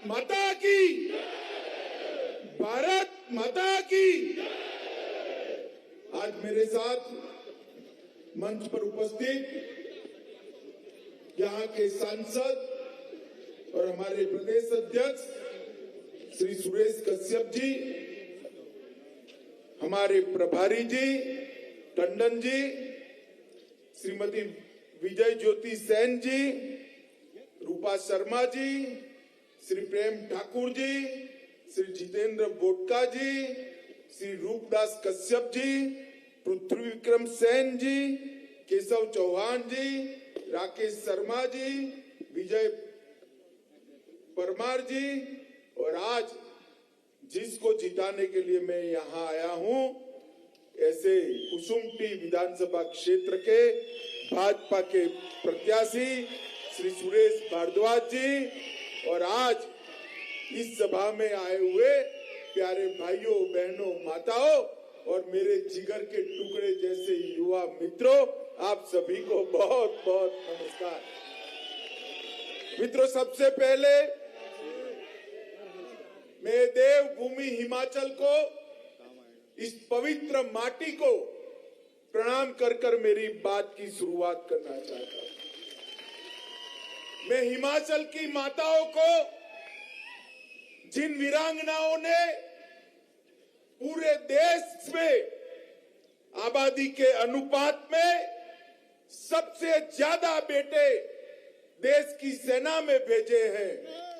माता की, भारत माता की। आज मेरे साथ मंच पर उपस्थित यहाँ के सांसद और हमारे प्रदेश अध्यक्ष श्री सुरेश कश्यप जी, हमारे प्रभारी जी टंडन जी, श्रीमती विजय ज्योति सेन जी, रूपा शर्मा जी, श्री प्रेम ठाकुर जी, श्री जितेंद्र बोटका जी, श्री रूपदास कश्यप जी, पृथ्वी विक्रम सेन जी, केशव चौहान जी, राकेश शर्मा जी, विजय परमार जी, और आज जिसको जिताने के लिए मैं यहाँ आया हूँ, ऐसे कुसुमटी विधानसभा क्षेत्र के भाजपा के प्रत्याशी श्री सुरेश भारद्वाज जी, और आज इस सभा में आए हुए प्यारे भाइयों बहनों माताओं और मेरे जिगर के टुकड़े जैसे युवा मित्रों, आप सभी को बहुत बहुत नमस्कार। मित्रों, सबसे पहले मैं देवभूमि हिमाचल को, इस पवित्र माटी को प्रणाम कर कर मेरी बात की शुरुआत करना चाहता हूं। मैं हिमाचल की माताओं को, जिन वीरांगनाओं ने पूरे देश में आबादी के अनुपात में सबसे ज्यादा बेटे देश की सेना में भेजे हैं,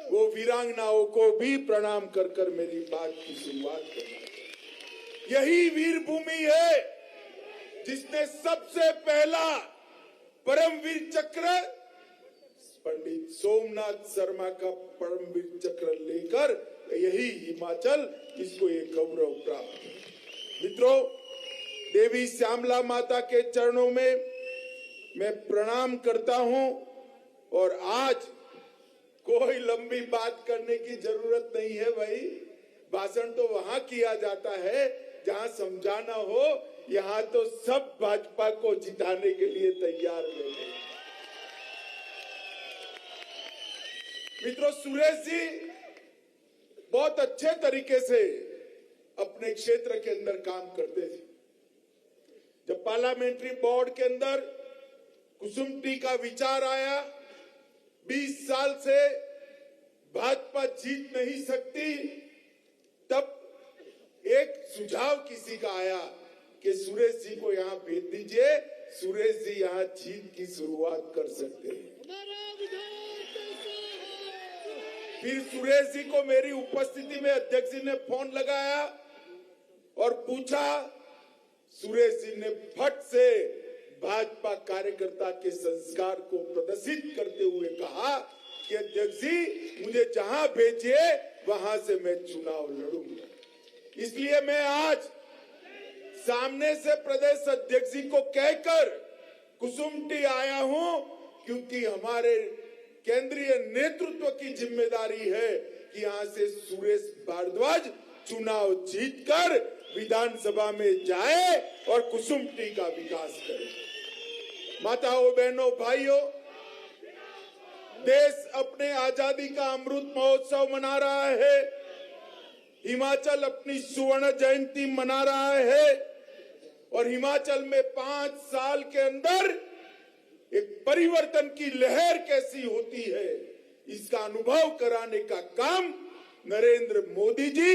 वो वीरांगनाओं को भी प्रणाम कर कर मेरी बात की शुरुआत करना। यही वीर भूमि है जिसने सबसे पहला परमवीर चक्र पंडित सोमनाथ शर्मा का परमवीर चक्र लेकर, यही हिमाचल, इसको एक गौरव प्राप्त है। मित्रों, देवी श्यामला माता के चरणों में मैं प्रणाम करता हूं, और आज कोई लंबी बात करने की जरूरत नहीं है भाई। भाषण तो वहां किया जाता है जहां समझाना हो, यहाँ तो सब भाजपा को जिताने के लिए तैयार हैं। मित्रों, सुरेश जी बहुत अच्छे तरीके से अपने क्षेत्र के अंदर काम करते थे। जब पार्लियामेंट्री बोर्ड के अंदर कुसुमटी का विचार आया, 20 साल से भाजपा जीत नहीं सकती, तब एक सुझाव किसी का आया कि सुरेश जी को यहाँ भेज दीजिए, सुरेश जी यहाँ जीत की शुरुआत कर सकते हैं। फिर सुरेश जी को मेरी उपस्थिति में अध्यक्ष जी ने फोन लगाया और पूछा। सुरेश जी ने फट से भाजपा कार्यकर्ता के संस्कार को प्रदर्शित करते हुए कहा कि अध्यक्ष जी, मुझे जहां भेजिए वहां से मैं चुनाव लड़ूंगा। इसलिए मैं आज सामने से प्रदेश अध्यक्ष जी को कहकर कुसुमटी आया हूं, क्योंकि हमारे केंद्रीय नेतृत्व की जिम्मेदारी है कि यहां से सुरेश भारद्वाज चुनाव जीतकर विधानसभा में जाए और कुसुमटी का विकास करे। माताओं बहनों भाइयों, देश अपने आजादी का अमृत महोत्सव मना रहा है, हिमाचल अपनी स्वर्ण जयंती मना रहा है, और हिमाचल में 5 साल के अंदर एक परिवर्तन की लहर कैसी होती है, इसका अनुभव कराने का काम नरेंद्र मोदी जी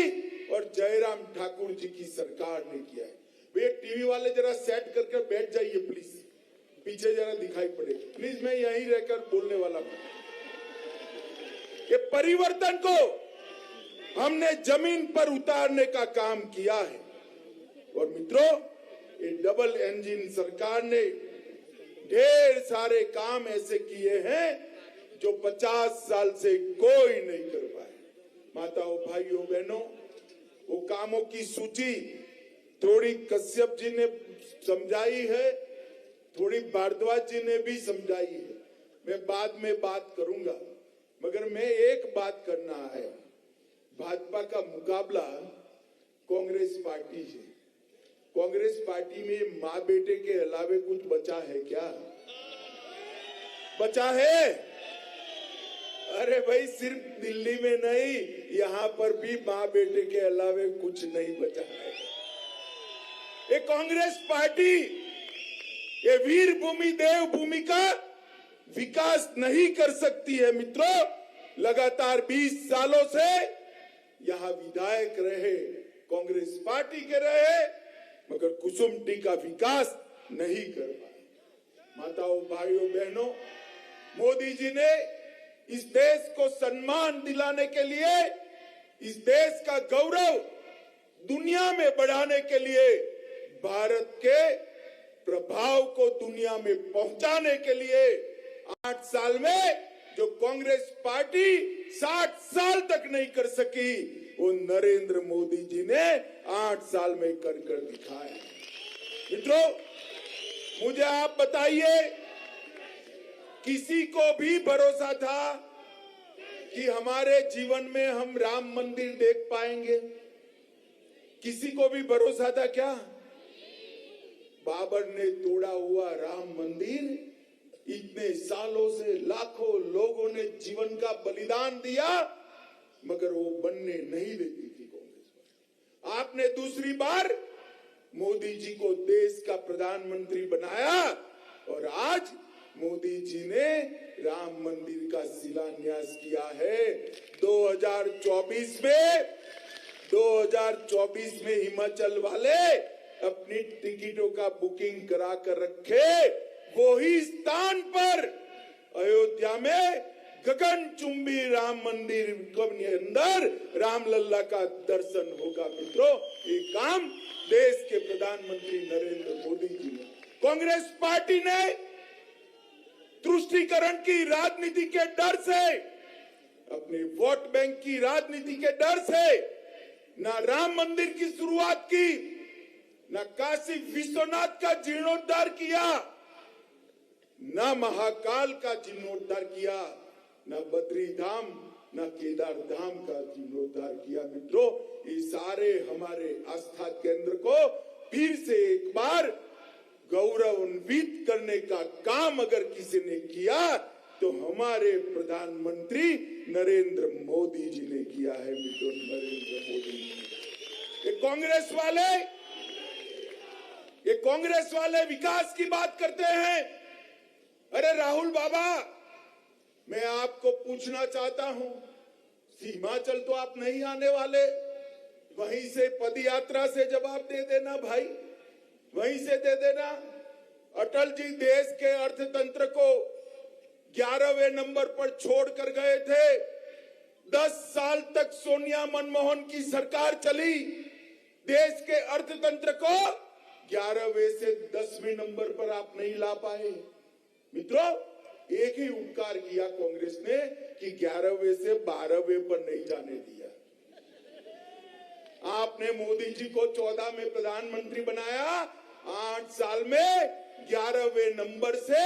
और जयराम ठाकुर जी की सरकार ने किया है। वे टीवी वाले जरा सेट करके बैठ जाइए प्लीज, पीछे जरा दिखाई पड़े प्लीज, मैं यहीं रहकर बोलने वाला हूं। ये परिवर्तन को हमने जमीन पर उतारने का काम किया है, और मित्रों, ये डबल इंजन सरकार ने ढेर सारे काम ऐसे किए हैं जो 50 साल से कोई नहीं कर पाए। माताओं भाइयों बहनों, वो कामों की सूची थोड़ी कश्यप जी ने समझाई है, थोड़ी भारद्वाज जी ने भी समझाई है, मैं बाद में बात करूंगा, मगर मैं एक बात करना है। भाजपा का मुकाबला कांग्रेस पार्टी है। कांग्रेस पार्टी में माँ बेटे के अलावे कुछ बचा है क्या? बचा है? अरे भाई, सिर्फ दिल्ली में नहीं, यहाँ पर भी माँ बेटे के अलावे कुछ नहीं बचा है। ये कांग्रेस पार्टी, ये वीर भूमि देव भूमि का विकास नहीं कर सकती है मित्रों। लगातार 20 सालों से यहाँ विधायक रहे, कांग्रेस पार्टी के रहे, मगर कुसुमटी का विकास नहीं कर पाए। माताओं, भाइयों, बहनों, मोदी जी ने इस देश को सम्मान दिलाने के लिए, इस देश का गौरव दुनिया में बढ़ाने के लिए, भारत के प्रभाव को दुनिया में पहुंचाने के लिए 8 साल में जो कांग्रेस पार्टी 60 साल तक नहीं कर सकी, वो नरेंद्र मोदी जी ने 8 साल में कर दिखाया। मित्रों, मुझे आप बताइए, किसी को भी भरोसा था कि हमारे जीवन में हम राम मंदिर देख पाएंगे? किसी को भी भरोसा था क्या? बाबर ने तोड़ा हुआ राम मंदिर, इतने सालों से लाखों लोगों ने जीवन का बलिदान दिया, मगर वो बनने नहीं देती थी कांग्रेस। आपने दूसरी बार मोदी जी को देश का प्रधानमंत्री बनाया और आज मोदी जी ने राम मंदिर का शिलान्यास किया है। 2024 में हिमाचल वाले अपनी टिकटों का बुकिंग करा कर रखे, वही स्थान पर अयोध्या में गगनचुंबी राम मंदिर के अंदर रामलल्ला का दर्शन होगा। मित्रों, ये काम देश के प्रधानमंत्री नरेंद्र मोदी जी ने, कांग्रेस पार्टी ने तुष्टीकरण की राजनीति के डर से, अपने वोट बैंक की राजनीति के डर से ना राम मंदिर की शुरुआत की, ना काशी विश्वनाथ का जीर्णोद्धार किया, ना महाकाल का जीर्णोद्धार किया, ना बद्री धाम, ना केदार धाम का जीर्णोद्धार किया। मित्रों, ये सारे हमारे आस्था केंद्र को फिर से एक बार गौरवान्वित करने का काम अगर किसी ने किया तो हमारे प्रधानमंत्री नरेंद्र मोदी जी ने किया है। मित्रों, नरेंद्र मोदी जी। ये कांग्रेस वाले विकास की बात करते हैं। अरे राहुल बाबा, मैं आपको पूछना चाहता हूं, हिमाचल तो आप नहीं आने वाले, वहीं से पद यात्रा से जवाब दे देना भाई, वहीं से दे देना। अटल जी देश के अर्थतंत्र को 11वें नंबर पर छोड़कर गए थे। 10 साल तक सोनिया मनमोहन की सरकार चली, देश के अर्थतंत्र को 11वें से 10वें नंबर पर आप नहीं ला पाए। मित्रों, एक ही उपकार किया कांग्रेस ने कि 11वें से 12वें पर नहीं जाने दिया। आपने मोदी जी को 14 में प्रधानमंत्री बनाया, 8 साल में 11वें नंबर से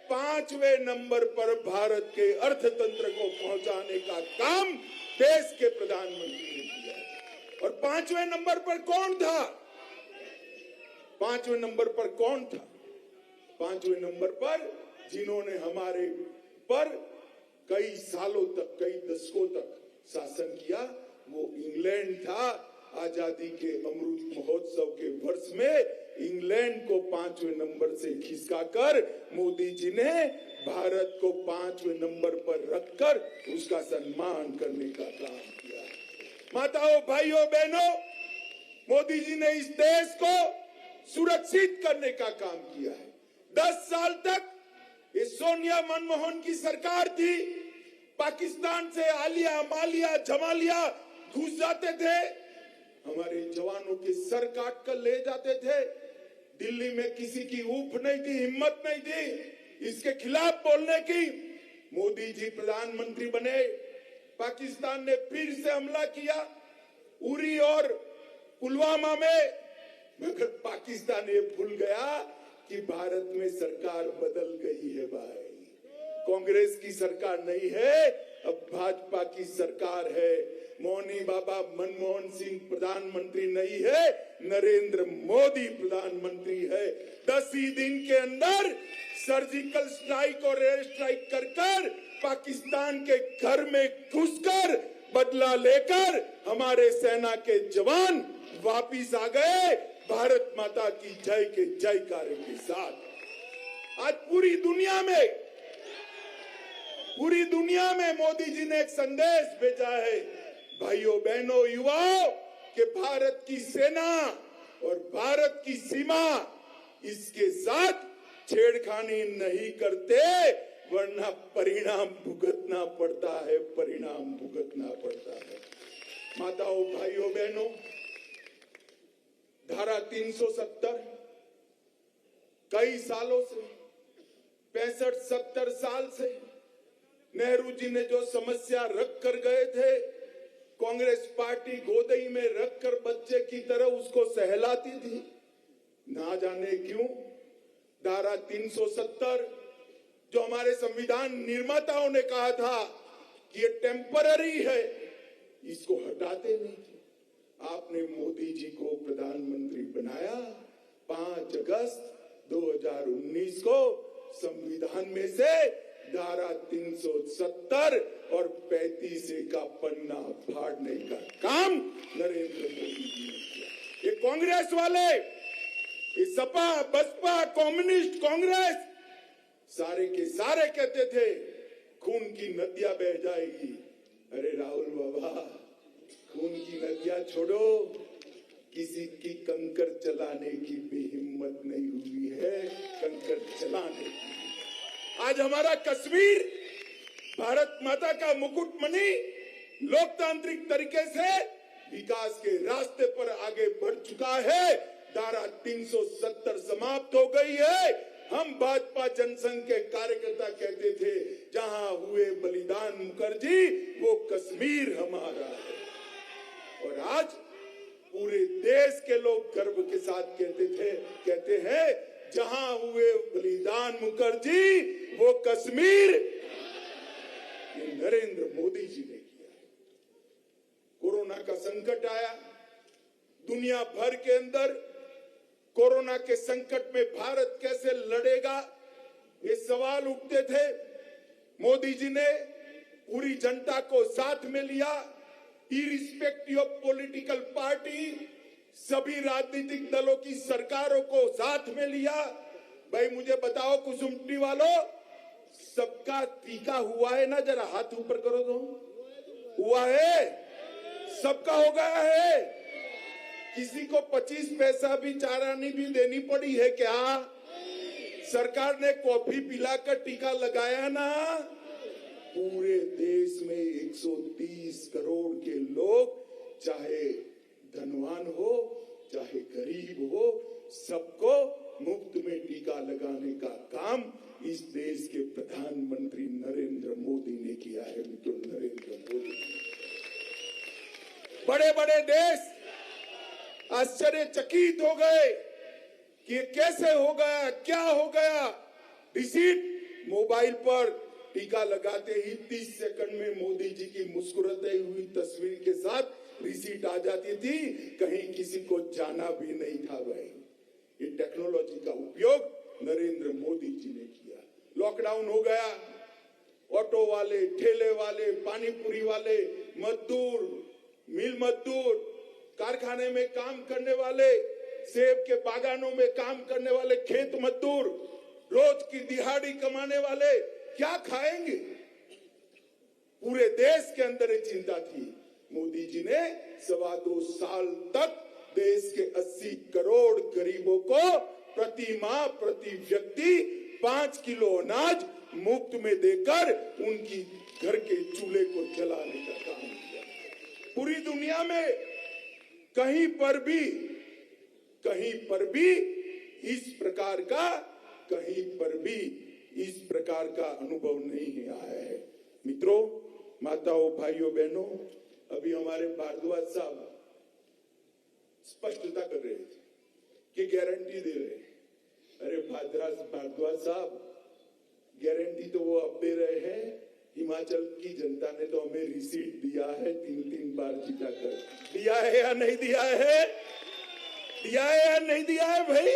5वें नंबर पर भारत के अर्थतंत्र को पहुंचाने का काम देश के प्रधानमंत्री ने किया। और 5वें नंबर पर कौन था? 5वें नंबर पर कौन था? 5वें नंबर पर जिन्होंने हमारे पर कई सालों तक, कई दशकों तक शासन किया, वो इंग्लैंड था। आजादी के अमृत महोत्सव के वर्ष में इंग्लैंड को 5वें नंबर से खिसकाकर मोदी जी ने भारत को 5वें नंबर पर रखकर उसका सम्मान करने का काम किया। माताओं, भाइयों, बहनों, मोदी जी ने इस देश को सुरक्षित करने का काम किया है। 10 साल तक ये सोनिया मनमोहन की सरकार थी, पाकिस्तान से आलिया, मालिया, जमालिया घुस जाते थे, हमारे जवानों के सर काट कर ले जाते थे। दिल्ली में किसी की ऊप नहीं थी, हिम्मत नहीं थी इसके खिलाफ बोलने की। मोदी जी प्रधानमंत्री बने, पाकिस्तान ने फिर से हमला किया उरी और पुलवामा में, मगर पाकिस्तान ये भूल गया कि भारत में सरकार बदल गई है भाई। कांग्रेस की सरकार नहीं है, अब भाजपा की सरकार है। मौनी बाबा मनमोहन सिंह प्रधानमंत्री नहीं है, नरेंद्र मोदी प्रधानमंत्री है। 10 ही दिन के अंदर सर्जिकल स्ट्राइक और एयर स्ट्राइक कर पाकिस्तान के घर में घुसकर बदला लेकर हमारे सेना के जवान वापिस आ गए भारत माता की जय के जयकारे के साथ। आज पूरी दुनिया में मोदी जी ने एक संदेश भेजा है, भाइयों बहनों युवाओं, कि भारत की सेना और भारत की सीमा इसके साथ छेड़खानी नहीं करते, वरना परिणाम भुगतना पड़ता है। माताओं, भाइयों बहनों, धारा 370 कई सालों से 65-70 साल से नेहरू जी ने जो समस्या रख कर गए थे, कांग्रेस पार्टी गोदई में रखकर बच्चे की तरह उसको सहलाती थी। ना जाने क्यों धारा 370 जो हमारे संविधान निर्माताओं ने कहा था कि ये टेम्पररी है, इसको हटाते नहीं थे। आपने मोदी जी को प्रधानमंत्री बनाया 5 अगस्त 2019 को। संविधान में से धारा 370 और 35 का पन्ना फाड़ने का काम नरेंद्र मोदी जी ने किया। ये कांग्रेस वाले, ये सपा बसपा कम्युनिस्ट कांग्रेस सारे के सारे कहते थे खून की नदियां बह जाएगी। अरे राहुल बाबा, खून की नदियां छोड़ो, किसी की कंकर चलाने की भी हिम्मत नहीं हुई है कंकर चलाने की। आज हमारा कश्मीर भारत माता का मुकुटमणि लोकतांत्रिक तरीके से विकास के रास्ते पर आगे बढ़ चुका है। धारा 370 समाप्त हो गई है। हम भाजपा जनसंघ के कार्यकर्ता कहते थे, जहां हुए बलिदान मुखर्जी वो कश्मीर हमारा है। और आज पूरे देश के लोग गर्व के साथ कहते हैं, जहां हुए बलिदान मुखर्जी वो कश्मीर ये नरेंद्र मोदी जी ने किया है। कोरोना का संकट आया, दुनिया भर के अंदर कोरोना के संकट में भारत कैसे लड़ेगा, ये सवाल उठते थे। मोदी जी ने पूरी जनता को साथ में लिया, इरिस्पेक्टिव ऑफ पॉलिटिकल पार्टी, सभी राजनीतिक दलों की सरकारों को साथ में लिया। भाई मुझे बताओ कुसुम्पटी वालों, सबका टीका हुआ है ना? जरा हाथ ऊपर करो तो। हुआ है? सबका हो गया है? किसी को 25 पैसा भी चारानी भी देनी पड़ी है क्या? सरकार ने कॉफी पिलाकर टीका लगाया ना? पूरे देश में 130 करोड़ के लोग, चाहे धनवान हो चाहे गरीब हो, सबको मुफ्त में टीका लगाने का काम इस देश के प्रधानमंत्री नरेंद्र मोदी ने किया है। मित्रों, नरेंद्र मोदी, बड़े बड़े देश आश्चर्यचकित हो गए कि ये कैसे हो गया, क्या हो गया। रिसीट मोबाइल पर टीका लगाते ही 30 सेकंड में मोदी जी की मुस्कुराते हुई तस्वीर के साथ रिसीट आ जाती थी, कहीं किसी को जाना भी नहीं था। भाई ये टेक्नोलॉजी का उपयोग नरेंद्र मोदी जी ने किया। लॉकडाउन हो गया, ऑटो वाले, ठेले वाले, पानीपुरी वाले, मजदूर, मिल मजदूर, कारखाने में काम करने वाले, सेब के बागानों में काम करने वाले खेत मजदूर, रोज की दिहाड़ी कमाने वाले क्या खाएंगे? पूरे देश के अंदर एक चिंता थी। मोदी जी ने 2.25 साल तक देश के 80 करोड़ गरीबों को प्रति माह प्रति व्यक्ति 5 किलो अनाज मुफ्त में देकर उनकी घर के चूल्हे को जलाने का काम किया। पूरी दुनिया में कहीं पर भी इस प्रकार का अनुभव नहीं आया है। मित्रों, माताओं, भाइयों, बहनों, अभी हमारे भारद्वाज साहब स्पष्टता कर रहे थे कि गारंटी दे रहे हैं। अरे भारद्वाज साहब, गारंटी तो वो अब दे रहे हैं, हिमाचल की जनता ने तो हमें रिसीट दिया है 3-3 बार जिताकर। दिया है या नहीं दिया है? दिया है या नहीं दिया है? भाई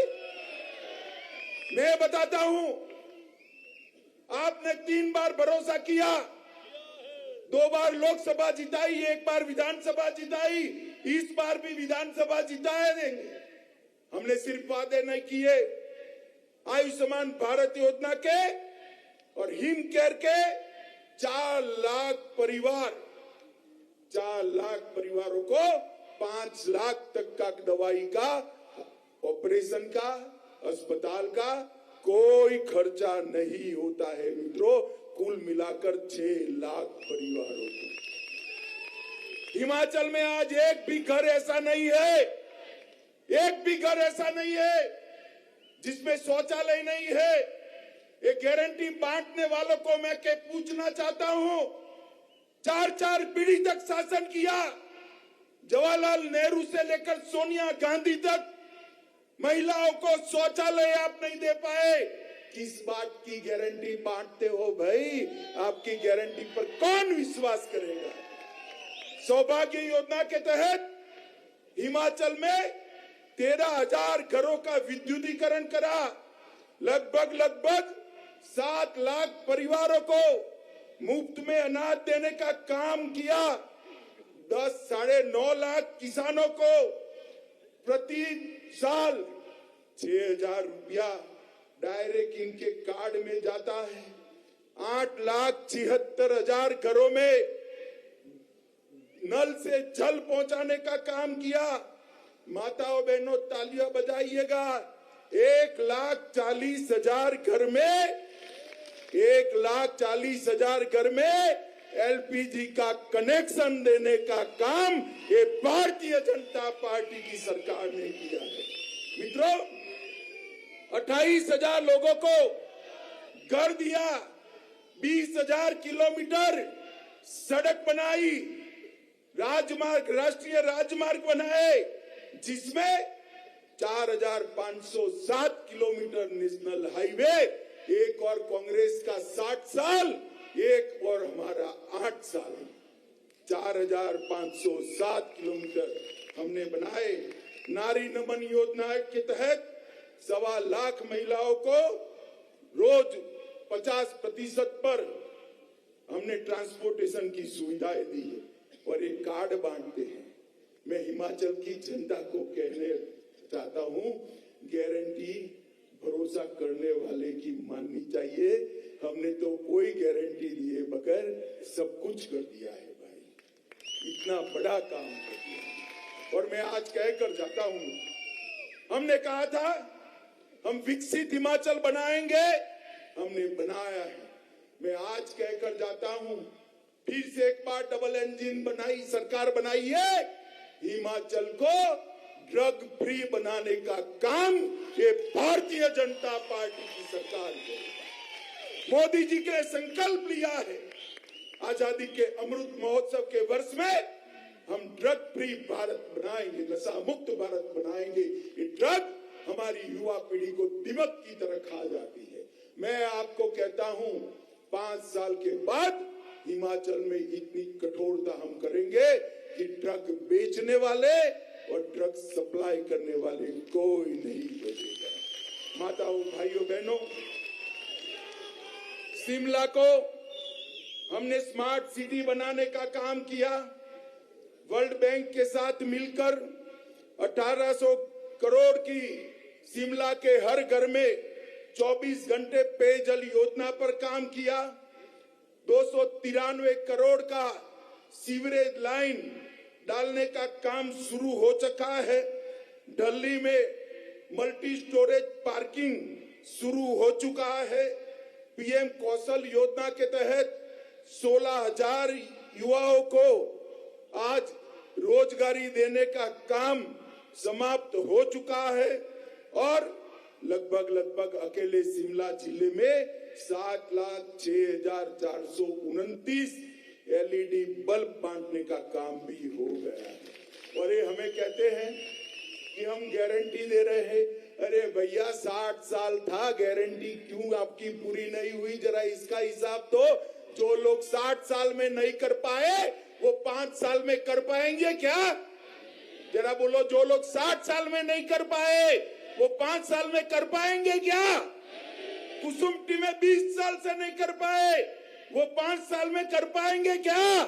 मैं बताता हूं, आपने 3 बार भरोसा किया, 2 बार लोकसभा जिताई, 1 बार विधानसभा जिताई, इस बार भी विधानसभा जिताए देंगे। हमने सिर्फ वादे नहीं किए, आयुष्मान भारत योजना के और हिम केयर के 4 लाख परिवारों को 5 लाख तक का दवाई का, ऑपरेशन का, अस्पताल का कोई खर्चा नहीं होता है मित्रों। कुल मिलाकर 6 लाख परिवारों को। हिमाचल में आज एक भी घर ऐसा नहीं है, एक भी घर ऐसा नहीं है जिसमें शौचालय नहीं है। ये गारंटी बांटने वालों को मैं के पूछना चाहता हूं, 4 पीढ़ी तक शासन किया, जवाहरलाल नेहरू से लेकर सोनिया गांधी तक महिलाओं को शौचालय आप नहीं दे पाए। किस बात की गारंटी बांटते हो भाई? आपकी गारंटी पर कौन विश्वास करेगा? सौभाग्य योजना के तहत हिमाचल में 13,000 घरों का विद्युतीकरण करा, लगभग 7 लाख परिवारों को मुफ्त में अनाज देने का काम किया, 10 - 9 लाख किसानों को प्रति साल 6,000 रुपया डायरेक्ट इनके कार्ड में जाता है। 8,76,000 घरों में नल से जल पहुंचाने का काम किया। माताओं बहनों तालियां बजाइएगा। 1,40,000 घर में 1,40,000 घर में एलपीजी का कनेक्शन देने का काम ये भारतीय जनता पार्टी की सरकार ने किया है। मित्रों, 28,000 लोगों को घर दिया, 20,000 किलोमीटर सड़क बनाई, राजमार्ग, राष्ट्रीय राजमार्ग बनाए, जिसमें 4,507 किलोमीटर नेशनल हाईवे, एक और कांग्रेस का 60 साल, एक और हमारा 8 साल, 4,507 किलोमीटर हमने बनाए। नारी नमन योजना के तहत 1.25 लाख महिलाओं को रोज 50% पर हमने ट्रांसपोर्टेशन की सुविधाएं दी है और एक कार्ड बांटते हैं। मैं हिमाचल की जनता को कहने चाहता हूं, गारंटी भरोसा करने वाले की माननी चाहिए। हमने तो कोई गारंटी दिए बगैर सब कुछ कर दिया है भाई, इतना बड़ा काम कर दिया। और मैं आज कहकर जाता हूं, हमने कहा था हम विकसित हिमाचल बनाएंगे, हमने बनाया है। मैं आज कहकर जाता हूं, फिर से एक बार डबल इंजन बनाई सरकार बनाई है, हिमाचल को ड्रग फ्री बनाने का काम ये भारतीय जनता पार्टी की सरकार करेगी। मोदी जी ने संकल्प लिया है, आजादी के अमृत महोत्सव के वर्ष में हम ड्रग फ्री भारत बनाएंगे, नशा मुक्त भारत बनाएंगे। ये ड्रग हमारी युवा पीढ़ी को दिमक की तरह खा जाती है। मैं आपको कहता हूं, 5 साल के बाद हिमाचल में इतनी कठोरता हम करेंगे कि ड्रग बेचने वाले और ड्रग सप्लाई करने वाले कोई नहीं बचेगा। माताओं, भाइयों, बहनों, शिमला को हमने स्मार्ट सिटी बनाने का काम किया। वर्ल्ड बैंक के साथ मिलकर 1800 करोड़ की शिमला के हर घर में 24 घंटे पेयजल योजना पर काम किया। 293 करोड़ का सीवरेज लाइन डालने का काम शुरू हो चुका है। दिल्ली में मल्टी स्टोरेज पार्किंग शुरू हो चुका है। पीएम कौशल योजना के तहत 16,000 युवाओं को आज रोजगारी देने का काम समाप्त हो चुका है और लगभग अकेले शिमला जिले में 7,06,429 एलईडी बल्ब बांटने का काम भी हो गया है। और ये हमें कहते हैं कि हम गारंटी दे रहे हैं। अरे भैया, 60 साल था, गारंटी क्यों आपकी पूरी नहीं हुई? जरा इसका हिसाब तो। जो लोग 60 साल में नहीं कर पाए वो 5 साल में कर पाएंगे क्या? जरा बोलो, जो लोग 60 साल में नहीं कर पाए वो 5 साल में कर पाएंगे क्या? कुसुम्पटी में 20 साल से नहीं कर पाए, वो 5 साल में कर पाएंगे क्या?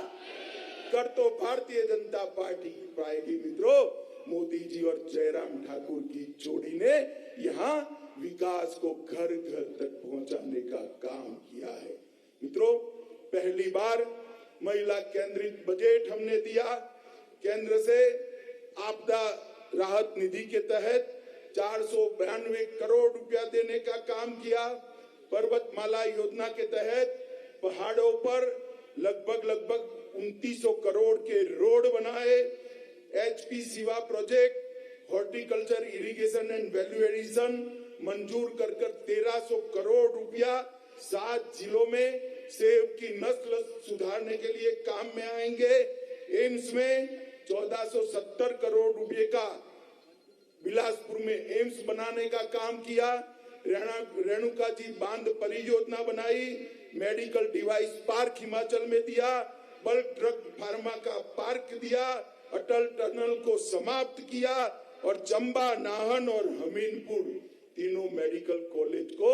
कर तो भारतीय जनता पार्टी पाएगी। मित्रों, मोदी जी और जयराम ठाकुर की जोड़ी ने यहाँ विकास को घर घर तक पहुंचाने का काम किया है। मित्रों, पहली बार महिला केंद्रित बजट हमने दिया। केंद्र से आपदा राहत निधि के तहत 492 करोड़ रुपया देने का काम किया। पर्वतमाला योजना के तहत पहाड़ों पर लगभग 2900 करोड़ के रोड बनाए। HP Shiva project horticulture irrigation and value addition मंजूर कर 1300 करोड़ रुपया 7 जिलों में सेब की नस्ल सुधारने के लिए काम में आएंगे। एम्स में 1470 करोड़ रुपए का बिलासपुर में एम्स बनाने का काम किया। रेणुका जी बांध परियोजना बनाई। मेडिकल डिवाइस पार्क हिमाचल में दिया। बल्क ड्रग फार्मा का पार्क दिया। अटल टनल को समाप्त किया और चंबा, नाहन और हमीरपुर तीनों मेडिकल कॉलेज को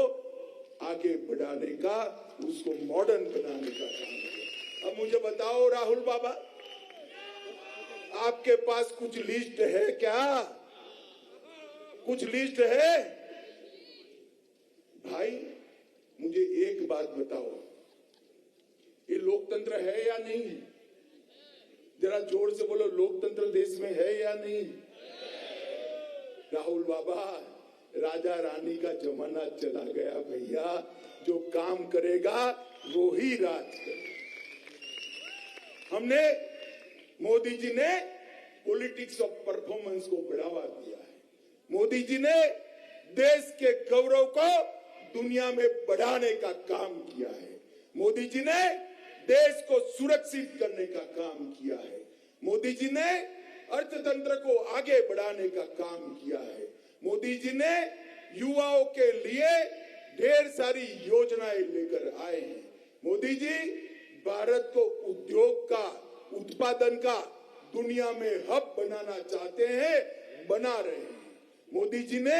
आगे बढ़ाने का, उसको मॉडर्न बनाने का काम किया। अब मुझे बताओ राहुल बाबा, आपके पास कुछ लिस्ट है क्या? कुछ लिस्ट है? भाई मुझे एक बात बताओ, ये लोकतंत्र है या नहीं? जरा जोर से बोलो, लोकतंत्र देश में है या नहीं? राहुल बाबा, राजा रानी का जमाना चला गया भैया। जो काम करेगा वो ही राज करेगा। हमने, मोदी जी ने पॉलिटिक्स ऑफ परफॉर्मेंस को बढ़ावा दिया है। मोदी जी ने देश के गौरव को दुनिया में बढ़ाने का काम किया है। मोदी जी ने देश को सुरक्षित करने का काम किया है। मोदी जी ने अर्थतंत्र को आगे बढ़ाने का काम किया है। मोदी जी ने युवाओं के लिए ढेर सारी योजनाएं लेकर आए हैं। मोदी जी भारत को उद्योग का, उत्पादन का दुनिया में हब बनाना चाहते हैं, बना रहे हैं। मोदी जी ने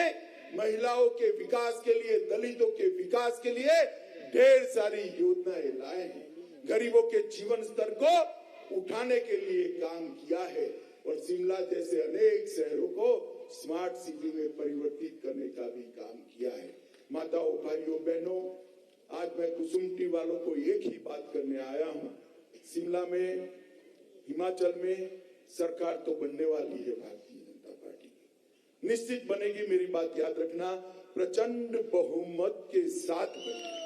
महिलाओं के विकास के लिए, दलितों के विकास के लिए ढेर सारी योजनाएं लाए हैं। गरीबों के जीवन स्तर को उठाने के लिए काम किया है और शिमला जैसे अनेक शहरों को स्मार्ट सिटी में परिवर्तित करने का भी काम किया है। माताओं, भाइयों, बहनों, आज मैं कुसुम्पटी वालों को एक ही बात करने आया हूं। शिमला में, हिमाचल में सरकार तो बनने वाली है भारतीय जनता पार्टी की, निश्चित बनेगी। मेरी बात याद रखना, प्रचंड बहुमत के साथ बनेगी।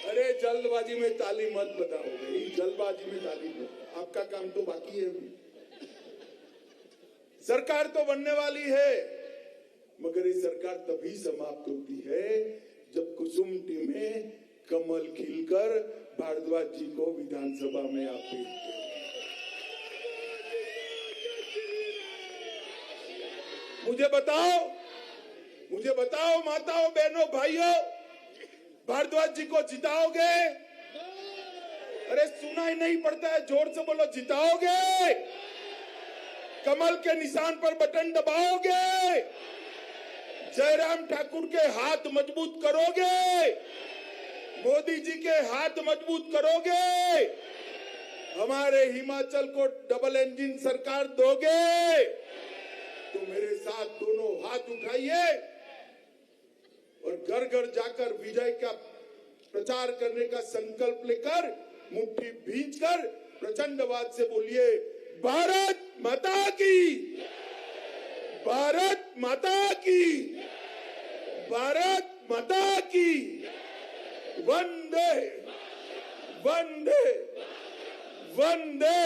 अरे जल्दबाजी में ताली मत बताओ भाई, जल्दबाजी में ताली मत, आपका काम तो बाकी है। सरकार तो बनने वाली है, मगर ये सरकार तभी समाप्त होती है जब कुसुम्पटी में कमल खिलकर भारद्वाज जी को विधानसभा में आप भेजते हैं। मुझे बताओ माताओं, बहनों, भाइयों, भारद्वाज जी को जिताओगे? अरे सुनाई नहीं पड़ता है, जोर से बोलो, जिताओगे? कमल के निशान पर बटन दबाओगे? जयराम ठाकुर के हाथ मजबूत करोगे? मोदी जी के हाथ मजबूत करोगे? हमारे हिमाचल को डबल इंजन सरकार दोगे? तो मेरे साथ दोनों हाथ उठाइए और घर घर जाकर विजय का प्रचार करने का संकल्प लेकर मुट्ठी भींचकर प्रचंडवाद से बोलिए, भारत माता की, भारत माता की, भारत माता की, वंदे वंदे वंदे